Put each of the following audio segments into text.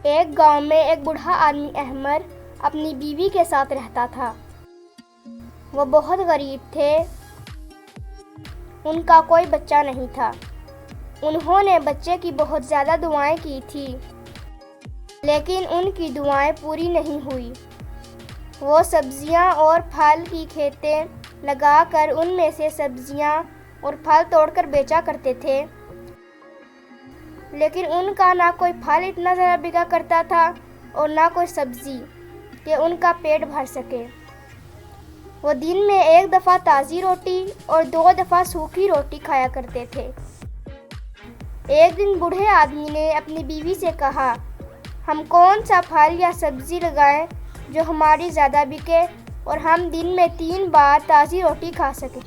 ایک گاؤں میں ایک بوڑھا آدمی احمر اپنی بیوی کے ساتھ رہتا تھا۔ وہ بہت غریب تھے، ان کا کوئی بچہ نہیں تھا۔ انہوں نے بچے کی بہت زیادہ دعائیں کی تھی، لیکن ان کی دعائیں پوری نہیں ہوئی۔ وہ سبزیاں اور پھل کی کھیتیں لگا کر ان میں سے سبزیاں اور پھل توڑ کر بیچا کرتے تھے، لیکن ان کا نہ کوئی پھل اتنا زیادہ بکا کرتا تھا اور نہ کوئی سبزی کہ ان کا پیٹ بھر سکے۔ وہ دن میں ایک دفعہ تازی روٹی اور 2 دفعہ سوکھی روٹی کھایا کرتے تھے۔ ایک دن بوڑھے آدمی نے اپنی بیوی سے کہا، ہم کون سا پھل یا سبزی لگائیں جو ہماری زیادہ بکے اور ہم دن میں 3 بار تازی روٹی کھا سکیں۔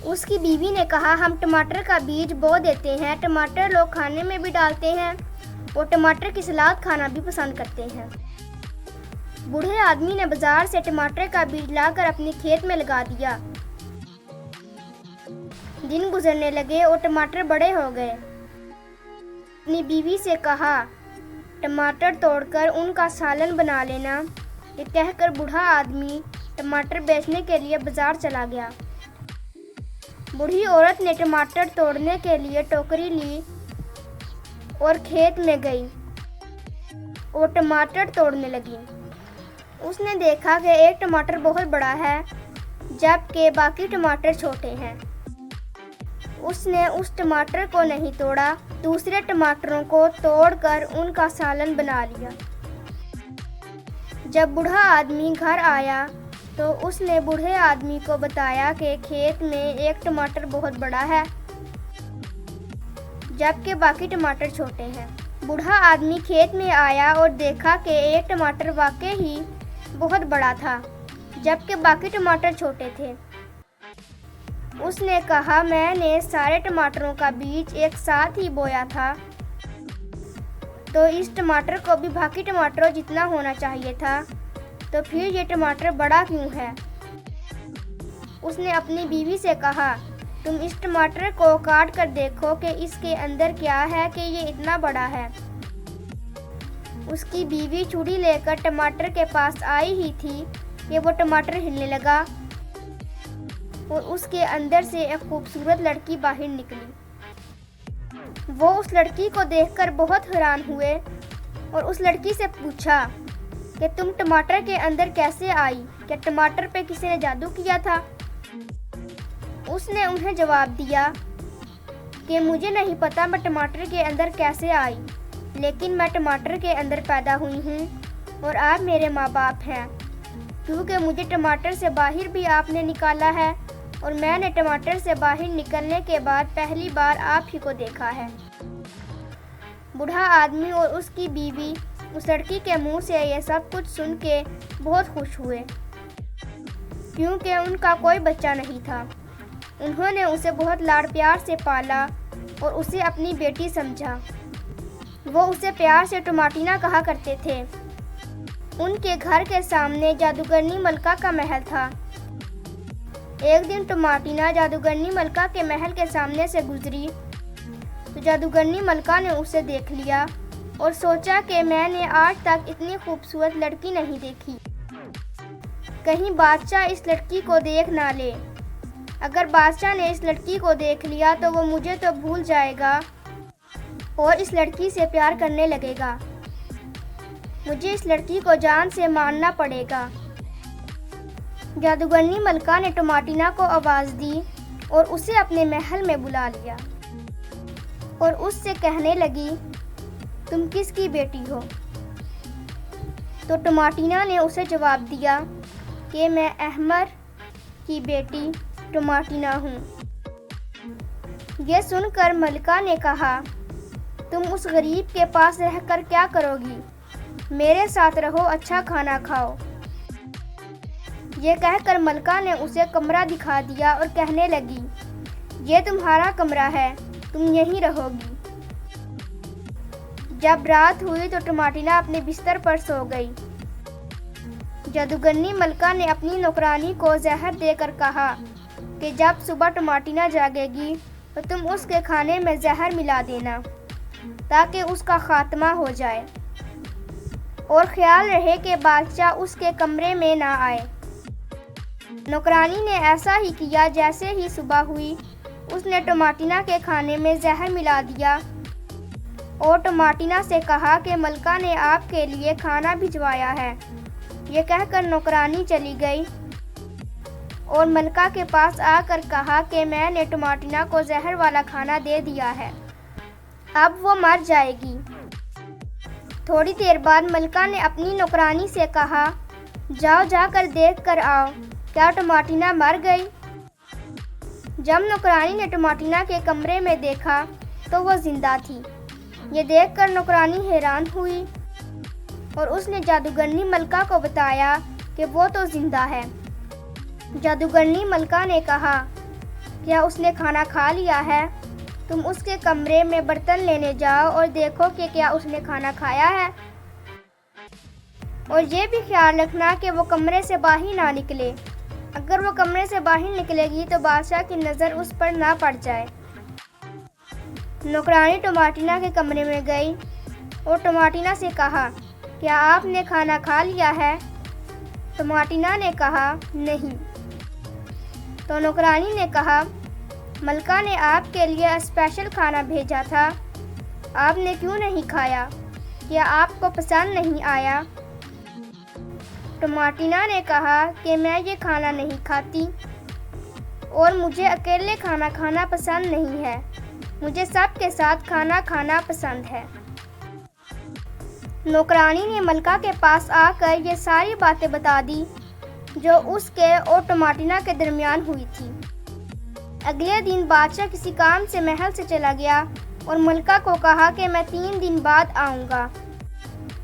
اس کی بیوی نے کہا، ہم ٹماٹر کا بیج بو دیتے ہیں، ٹماٹر لوگ کھانے میں بھی ڈالتے ہیں اور ٹماٹر کی سلاد کھانا بھی پسند کرتے ہیں۔ بوڑھے آدمی نے بازار سے ٹماٹر کا بیج لا کر اپنے کھیت میں لگا دیا۔ دن گزرنے لگے اور ٹماٹر بڑے ہو گئے۔ اپنی بیوی سے کہا، ٹماٹر توڑ کر ان کا سالن بنا لینا۔ یہ کہہ کر بوڑھا آدمی ٹماٹر بیچنے کے لیے بازار چلا گیا۔ بوڑھی عورت نے ٹماٹر توڑنے کے لیے ٹوکری لی اور کھیت میں گئی اور ٹماٹر توڑنے لگی۔ اس نے دیکھا کہ ایک ٹماٹر بہت بڑا ہے جبکہ باقی ٹماٹر چھوٹے ہیں۔ اس نے اس ٹماٹر کو نہیں توڑا، دوسرے ٹماٹروں کو توڑ کر ان کا سالن بنا لیا۔ جب بوڑھا آدمی گھر آیا تو اس نے بوڑھے آدمی کو بتایا کہ کھیت میں ایک ٹماٹر بہت بڑا ہے جبکہ باقی ٹماٹر چھوٹے ہیں۔ بوڑھا آدمی کھیت میں آیا اور دیکھا کہ ایک ٹماٹر واقعی ہی بہت بڑا تھا جبکہ باقی ٹماٹر چھوٹے تھے۔ اس نے کہا، میں نے سارے ٹماٹروں کا بیج ایک ساتھ ہی بویا تھا، تو اس ٹماٹر کو بھی باقی ٹماٹروں جتنا ہونا چاہیے تھا، تو پھر یہ ٹماٹر بڑا کیوں ہے؟ اس نے اپنی بیوی سے کہا، تم اس ٹماٹر کو کاٹ کر دیکھو کہ اس کے اندر کیا ہے کہ یہ اتنا بڑا ہے۔ اس کی بیوی چھری لے کر ٹماٹر کے پاس آئی ہی تھی کہ وہ ٹماٹر ہلنے لگا اور اس کے اندر سے ایک خوبصورت لڑکی باہر نکلی۔ وہ اس لڑکی کو دیکھ کر بہت حیران ہوئے اور اس لڑکی سے پوچھا کہ تم ٹماٹر کے اندر کیسے آئی؟ کیا ٹماٹر پہ کسی نے جادو کیا تھا؟ اس نے انہیں جواب دیا کہ مجھے نہیں پتا میں ٹماٹر کے اندر کیسے آئی، لیکن میں ٹماٹر کے اندر پیدا ہوئی ہوں اور آپ میرے ماں باپ ہیں، کیونکہ مجھے ٹماٹر سے باہر بھی آپ نے نکالا ہے اور میں نے ٹماٹر سے باہر نکلنے کے بعد پہلی بار آپ ہی کو دیکھا ہے۔ بوڑھا آدمی اور اس کی بیوی اس لڑکی کے منہ سے یہ سب کچھ سن کے بہت خوش ہوئے، کیونکہ ان کا کوئی بچہ نہیں تھا۔ انہوں نے اسے بہت لاڈ پیار سے پالا اور اسے اپنی بیٹی سمجھا۔ وہ اسے پیار سے ٹماٹینا کہا کرتے تھے۔ ان کے گھر کے سامنے جادوگرنی ملکہ کا محل تھا۔ ایک دن ٹماٹینا جادوگرنی ملکہ کے محل کے سامنے سے گزری تو جادوگرنی ملکہ نے اسے دیکھ لیا اور سوچا کہ میں نے آج تک اتنی خوبصورت لڑکی نہیں دیکھی، کہیں بادشاہ اس لڑکی کو دیکھ نہ لے۔ اگر بادشاہ نے اس لڑکی کو دیکھ لیا تو وہ مجھے تو بھول جائے گا اور اس لڑکی سے پیار کرنے لگے گا۔ مجھے اس لڑکی کو جان سے مارنا پڑے گا۔ جادوگرنی ملکہ نے ٹماٹینا کو آواز دی اور اسے اپنے محل میں بلا لیا اور اس سے کہنے لگی، تم کس کی بیٹی ہو؟ تو ٹماٹینا نے اسے جواب دیا کہ میں احمر کی بیٹی ٹماٹینا ہوں۔ یہ سن کر ملکہ نے کہا، تم اس غریب کے پاس رہ کر کیا کرو گی؟ میرے ساتھ رہو، اچھا کھانا کھاؤ۔ یہ کہہ کر ملکہ نے اسے کمرہ دکھا دیا اور کہنے لگی، یہ تمہارا کمرہ ہے، تم یہیں رہو گی۔ جب رات ہوئی تو ٹماٹینا اپنے بستر پر سو گئی۔ جادوگرنی ملکہ نے اپنی نوکرانی کو زہر دے کر کہا کہ جب صبح ٹماٹینا جاگے گی تو تم اس کے کھانے میں زہر ملا دینا۔ تاکہ اس کا خاتمہ ہو جائے اور خیال رہے کہ بادشاہ اس کے کمرے میں نہ آئے۔ نوکرانی نے ایسا ہی کیا۔ جیسے ہی صبح ہوئی اس نے ٹماٹینا کے کھانے میں زہر ملا دیا اور ٹماٹینا سے کہا کہ ملکہ نے آپ کے لیے کھانا بھجوایا ہے۔ یہ کہہ کر نوکرانی چلی گئی اور ملکہ کے پاس آ کر کہا کہ میں نے ٹماٹینا کو زہر والا کھانا دے دیا ہے، اب وہ مر جائے گی۔ تھوڑی دیر بعد ملکہ نے اپنی نوکرانی سے کہا، جاؤ جا کر دیکھ کر آؤ کیا ٹماٹینا مر گئی؟ جب نوکرانی نے ٹماٹینا کے کمرے میں دیکھا تو وہ زندہ تھی۔ یہ دیکھ کر نوکرانی حیران ہوئی اور اس نے جادوگرنی ملکہ کو بتایا کہ وہ تو زندہ ہے۔ جادوگرنی ملکہ نے کہا، کیا اس نے کھانا کھا لیا ہے؟ تم اس کے کمرے میں برتن لینے جاؤ اور دیکھو کہ کیا اس نے کھانا کھایا ہے، اور یہ بھی خیال رکھنا کہ وہ کمرے سے باہر نہ نکلے۔ اگر وہ کمرے سے باہر نکلے گی تو بادشاہ کی نظر اس پر نہ پڑ جائے۔ نوکرانی ٹماٹینا کے کمرے میں گئی اور ٹماٹینا سے کہا، کیا آپ نے کھانا کھا لیا ہے؟ ٹماٹینا نے کہا، نہیں۔ تو نوکرانی نے کہا، ملکہ نے آپ کے لیے اسپیشل کھانا بھیجا تھا، آپ نے کیوں نہیں کھایا؟ کیا آپ کو پسند نہیں آیا؟ ٹماٹینا نے کہا کہ میں یہ کھانا نہیں کھاتی اور مجھے اکیلے کھانا کھانا پسند نہیں ہے، مجھے سب کے ساتھ کھانا کھانا پسند ہے۔ نوکرانی نے ملکہ کے پاس آ کر یہ ساری باتیں بتا دی جو اس کے اور ٹماٹینا کے درمیان ہوئی تھی۔ اگلے دن بادشاہ کسی کام سے محل سے چلا گیا اور ملکہ کو کہا کہ میں 3 دن بعد آؤں گا۔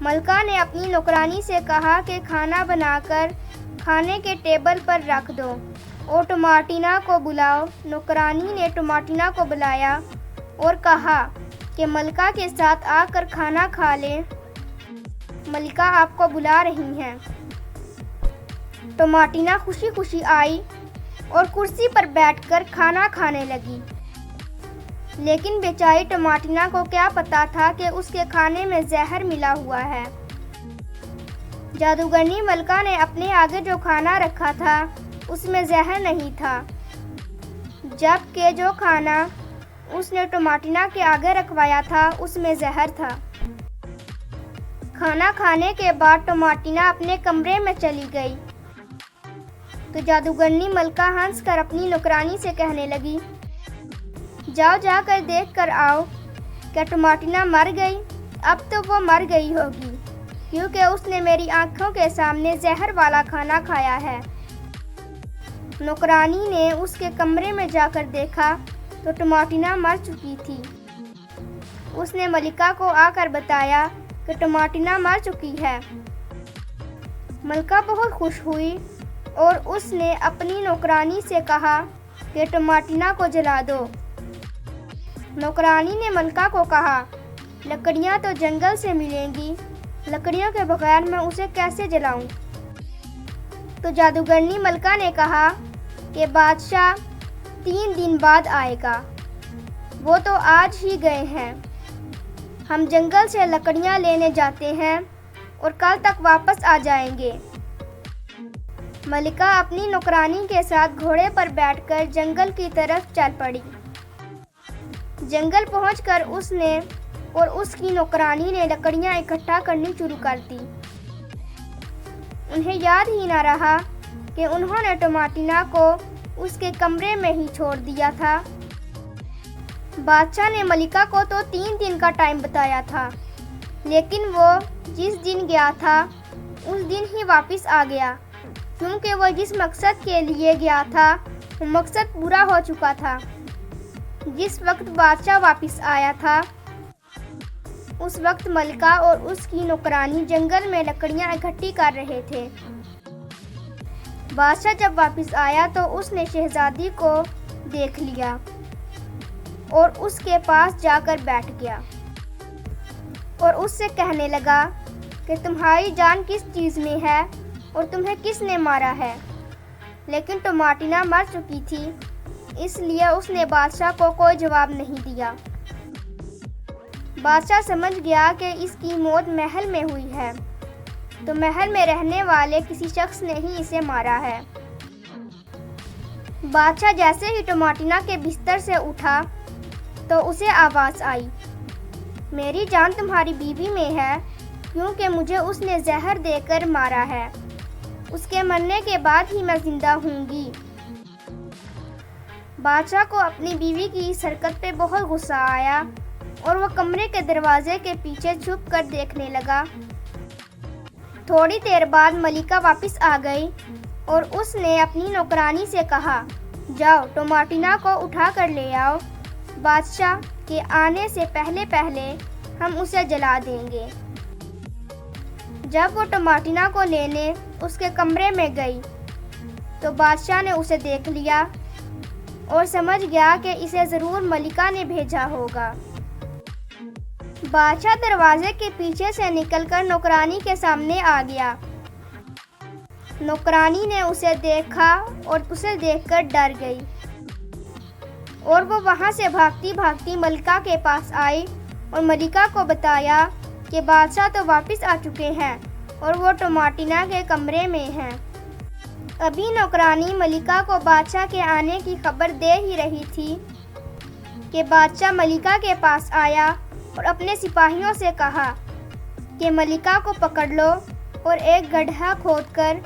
ملکہ نے اپنی نوکرانی سے کہا کہ کھانا بنا کر کھانے کے ٹیبل پر رکھ دو اور ٹماٹینا کو بلاؤ۔ نوکرانی نے ٹماٹینا کو بلایا اور کہا کہ ملکہ کے ساتھ آ کر کھانا کھا لیں، ملکہ آپ کو بلا رہی ہیں۔ ٹماٹینا خوشی خوشی آئی اور کرسی پر بیٹھ کر کھانا کھانے لگی، لیکن بیچاری ٹماٹینا کو کیا پتا تھا کہ اس کے کھانے میں زہر ملا ہوا ہے۔ جادوگرنی ملکہ نے اپنے آگے جو کھانا رکھا تھا اس میں زہر نہیں تھا، جبکہ جو کھانا اس نے ٹماٹینا کے آگے رکھوایا تھا اس میں زہر تھا۔ کھانا کھانے کے بعد ٹماٹینا اپنے کمرے میں چلی گئی تو جادوگرنی ملکہ ہنس کر اپنی نوکرانی سے کہنے لگی، جاؤ جا کر دیکھ کر آؤ کیا ٹماٹینا مر گئی؟ اب تو وہ مر گئی ہوگی کیونکہ اس نے میری آنکھوں کے سامنے زہر والا کھانا کھایا ہے۔ نوکرانی نے اس کے کمرے میں جا کر دیکھا تو ٹماٹینا مر چکی تھی۔ اس نے ملکہ کو آ کر بتایا کہ ٹماٹینا مر چکی ہے۔ ملکہ بہت خوش ہوئی اور اس نے اپنی نوکرانی سے کہا کہ ٹماٹینا کو جلا دو۔ نوکرانی نے ملکہ کو کہا، لکڑیاں تو جنگل سے ملیں گی، لکڑیوں کے بغیر میں اسے کیسے جلاؤں؟ تو جادوگرنی ملکہ نے کہا کہ بادشاہ 3 دن بعد آئے گا، وہ تو آج ہی گئے ہیں، ہم جنگل سے لکڑیاں لینے جاتے ہیں اور کل تک واپس آ جائیں گے۔ ملکہ اپنی نوکرانی کے ساتھ گھوڑے پر بیٹھ کر جنگل کی طرف چل پڑی۔ جنگل پہنچ کر اس نے اور اس کی نوکرانی نے لکڑیاں اکٹھا کرنی شروع کر دی۔ انہیں یاد ہی نہ رہا کہ انہوں نے ٹماٹینا کو اس کے کمرے میں ہی چھوڑ دیا تھا۔ بادشاہ نے ملکہ کو تو 3 دن کا ٹائم بتایا تھا، لیکن وہ جس دن گیا تھا اس دن ہی واپس آ گیا، کیونکہ وہ جس مقصد کے لیے گیا تھا وہ مقصد پورا ہو چکا تھا۔ جس وقت بادشاہ واپس آیا تھا اس وقت ملکہ اور اس کی نوکرانی جنگل میں لکڑیاں اکٹھی کر رہے تھے۔ بادشاہ جب واپس آیا تو اس نے شہزادی کو دیکھ لیا اور اس کے پاس جا کر بیٹھ گیا اور اس سے کہنے لگا کہ تمہاری جان کس چیز میں ہے اور تمہیں کس نے مارا ہے؟ لیکن ٹماٹینا مر چکی تھی، اس لیے اس نے بادشاہ کو کوئی جواب نہیں دیا۔ بادشاہ سمجھ گیا کہ اس کی موت محل میں ہوئی ہے، تو محل میں رہنے والے کسی شخص نے ہی اسے مارا ہے۔ بادشاہ جیسے ہی ٹماٹینا کے بستر سے اٹھا تو اسے آواز آئی، میری جان تمہاری بیوی میں ہے، کیونکہ مجھے اس نے زہر دے کر مارا ہے۔ اس کے مرنے کے بعد ہی میں زندہ ہوں گی۔ بادشاہ کو اپنی بیوی کی اس حرکت پہ بہت غصہ آیا اور وہ کمرے کے دروازے کے پیچھے چھپ کر دیکھنے لگا۔ تھوڑی دیر بعد ملکہ واپس آ گئی اور اس نے اپنی نوکرانی سے کہا، جاؤ ٹماٹینا کو اٹھا کر لے آؤ، بادشاہ کے آنے سے پہلے ہم اسے جلا دیں گے۔ جب وہ ٹماٹینا کو لینے اس کے کمرے میں گئی تو بادشاہ نے اسے دیکھ لیا اور سمجھ گیا کہ اسے ضرور ملکہ نے بھیجا ہوگا۔ بادشاہ دروازے کے پیچھے سے نکل کر نوکرانی کے سامنے آ گیا۔ نوکرانی نے اسے دیکھا اور اسے دیکھ کر ڈر گئی اور وہ وہاں سے بھاگتی بھاگتی ملکہ کے پاس آئی اور ملکہ کو بتایا کہ بادشاہ تو واپس آ چکے ہیں اور وہ ٹماٹینا کے کمرے میں ہیں۔ ابھی نوکرانی ملکہ کو بادشاہ کے آنے کی خبر دے ہی رہی تھی کہ بادشاہ ملکہ کے پاس آیا اور اپنے سپاہیوں سے کہا کہ ملکہ کو پکڑ لو اور ایک گڈھا کھود کر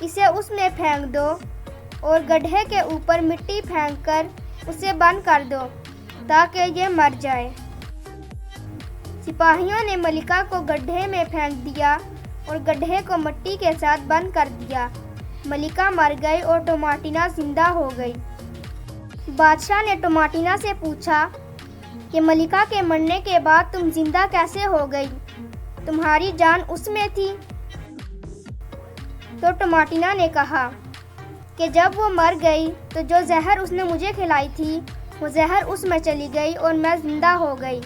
اسے اس میں پھینک دو اور گڈھے کے اوپر مٹی پھینک کر اسے بند کر دو تاکہ یہ مر جائے۔ سپاہیوں نے ملکہ کو گڈھے میں پھینک دیا اور گڈھے کو مٹی کے ساتھ بند کر دیا۔ ملکہ مر گئی اور ٹماٹینا زندہ ہو گئی۔ بادشاہ نے ٹماٹینا سے پوچھا کہ ملکہ کے مرنے کے بعد تم زندہ کیسے ہو گئی؟ تمہاری جان اس میں تھی؟ تو ٹماٹینا نے کہا کہ جب وہ مر گئی تو جو زہر اس نے مجھے کھلائی تھی وہ زہر اس میں چلی گئی اور میں زندہ ہو گئی۔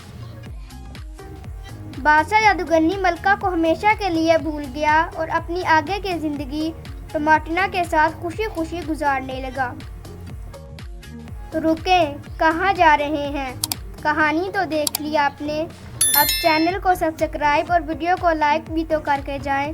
بادشاہ جادوگرنی ملکہ کو ہمیشہ کے لیے بھول گیا اور اپنی آگے کی زندگی ٹماٹینا کے ساتھ خوشی خوشی گزارنے لگا۔ رکیں، کہاں جا رہے ہیں؟ کہانی تو دیکھ لی آپ نے، اب چینل کو سبسکرائب اور ویڈیو کو لائک بھی تو کر کے جائیں۔